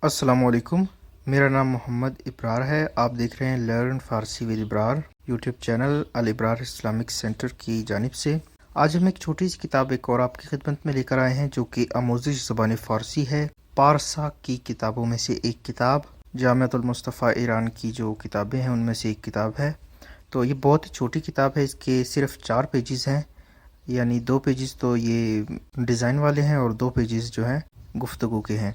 السلام علیکم، میرا نام محمد ابرار ہے۔ آپ دیکھ رہے ہیں learn Farsi with Abrar YouTube channel Al Abrar Islamic centre کی جانب سے۔ آج ہم ایک چھوٹی سی کتاب ایک اور آپ کی خدمت میں لے کر آئے ہیں جو کہ آموزش زبان فارسی ہے۔ پارسا کی کتابوں میں سے ایک کتاب، جامعۃ المصطفیٰ ایران کی جو کتابیں ہیں ان میں سے ایک کتاب ہے۔ تو یہ بہت ہی چھوٹی کتاب ہے، اس کے صرف 4 پیجز ہیں، یعنی 2 پیجز تو یہ ڈیزائن والے ہیں اور 2 پیجز جو ہیں گفتگو کے ہیں۔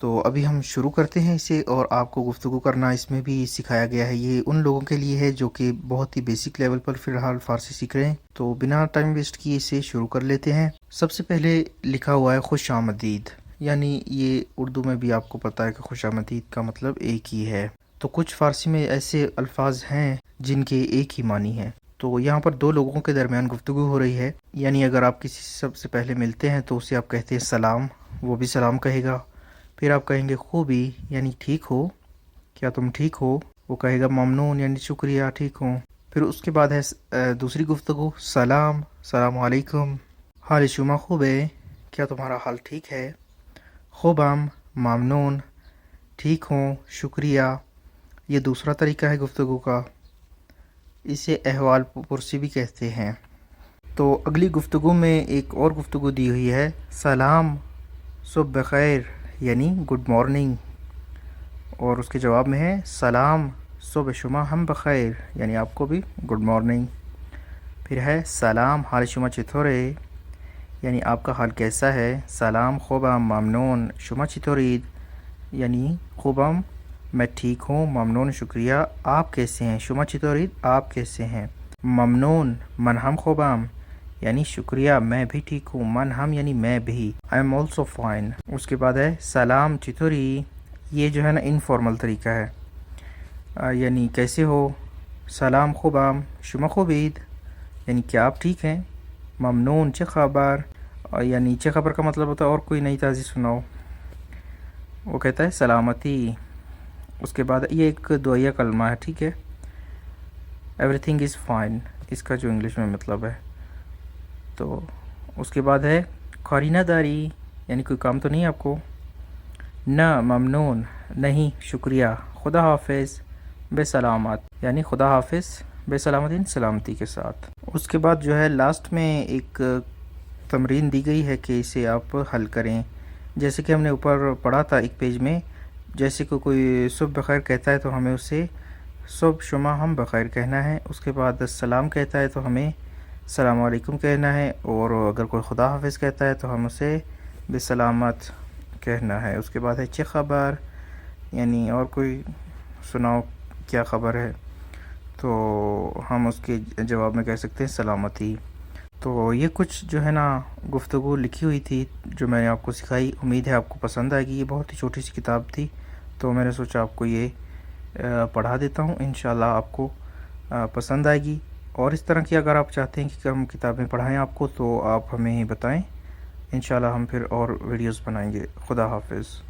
تو ابھی ہم شروع کرتے ہیں اسے، اور آپ کو گفتگو کرنا اس میں بھی سکھایا گیا ہے۔ یہ ان لوگوں کے لیے ہے جو کہ بہت ہی بیسک لیول پر فی الحال فارسی سیکھ رہے ہیں۔ تو بنا ٹائم ویسٹ کیے اسے شروع کر لیتے ہیں۔ سب سے پہلے لکھا ہوا ہے خوش آمدید، یعنی یہ اردو میں بھی آپ کو پتہ ہے کہ خوش آمدید کا مطلب ایک ہی ہے۔ تو کچھ فارسی میں ایسے الفاظ ہیں جن کے ایک ہی معنی ہے۔ تو یہاں پر 2 لوگوں کے درمیان گفتگو ہو رہی ہے، یعنی اگر آپ کسی سب سے پہلے ملتے ہیں تو اسے آپ کہتے ہیں سلام، وہ بھی سلام کہے گا۔ پھر آپ کہیں گے خوبی، یعنی ٹھیک ہو، کیا تم ٹھیک ہو؟ وہ کہے گا ممنون، یعنی شکریہ، ٹھیک ہوں۔ پھر اس کے بعد ہے دوسری گفتگو، سلام، السلام علیکم، حال شما خوب ہے، کیا تمہارا حال ٹھیک ہے؟ خوبم، ممنون، ٹھیک ہوں، شکریہ۔ یہ دوسرا طریقہ ہے گفتگو کا، اسے احوال پرسی بھی کہتے ہیں۔ تو اگلی گفتگو میں ایک اور گفتگو دی ہوئی ہے، سلام، صبح بخیر، یعنی گڈ مارننگ، اور اس کے جواب میں ہے سلام، صبح شما ہم بخیر، یعنی آپ کو بھی گڈ مارننگ۔ پھر ہے سلام، حال شما چطوره، یعنی آپ کا حال کیسا ہے؟ سلام، خوبم، ممنون، شما چطورید، یعنی خوبم، میں ٹھیک ہوں، ممنون، شکریہ، آپ کیسے ہیں؟ شما چطورید، آپ کیسے ہیں؟ ممنون، من ہم خوبم، یعنی شکریہ، میں بھی ٹھیک ہوں، من ہم یعنی میں بھی، I am also fine۔ اس کے بعد ہے سلام چطوری، یہ جو ہے نا انفارمل طریقہ ہے، یعنی کیسے ہو؟ سلام خوبم، شما خوبید، یعنی کیا آپ ٹھیک ہیں؟ ممنون، چه خبر، یعنی چه خبر کا مطلب ہوتا ہے اور کوئی نئی تازی سناؤ۔ وہ کہتا ہے سلامتی۔ اس کے بعد یہ ایک دعائیہ کلمہ ہے، ٹھیک ہے، ایوری تھنگ از فائن، اس کا جو انگلش میں مطلب ہے۔ تو اس کے بعد ہے قرینہ داری، یعنی کوئی کام تو نہیں آپ کو؟ نہ، ممنون، نہیں، شکریہ، خدا حافظ، بے سلامت، یعنی خدا حافظ، بے سلامت یعنی سلامتی کے ساتھ۔ اس کے بعد جو ہے لاسٹ میں ایک تمرین دی گئی ہے کہ اسے آپ حل کریں، جیسے کہ ہم نے اوپر پڑھا تھا ایک پیج میں، جیسے کہ کوئی صبح بخیر کہتا ہے تو ہمیں اسے صبح شما ہم بخیر کہنا ہے۔ اس کے بعد السلام کہتا ہے تو ہمیں السلام علیکم کہنا ہے، اور اگر کوئی خدا حافظ کہتا ہے تو ہم اسے بے سلامت کہنا ہے۔ اس کے بعد ہے چه خبر، یعنی اور کوئی سناؤ کیا خبر ہے، تو ہم اس کے جواب میں کہہ سکتے ہیں سلامتی۔ تو یہ کچھ جو ہے نا گفتگو لکھی ہوئی تھی جو میں نے آپ کو سکھائی، امید ہے آپ کو پسند آئے گی۔ یہ بہت ہی چھوٹی سی کتاب تھی تو میں نے سوچا آپ کو یہ پڑھا دیتا ہوں، انشاءاللہ آپ کو پسند آئے گی۔ اور اس طرح کی اگر آپ چاہتے ہیں کہ ہم کتابیں پڑھائیں آپ کو تو آپ ہمیں بتائیں، انشاءاللہ ہم پھر اور ویڈیوز بنائیں گے۔ خدا حافظ۔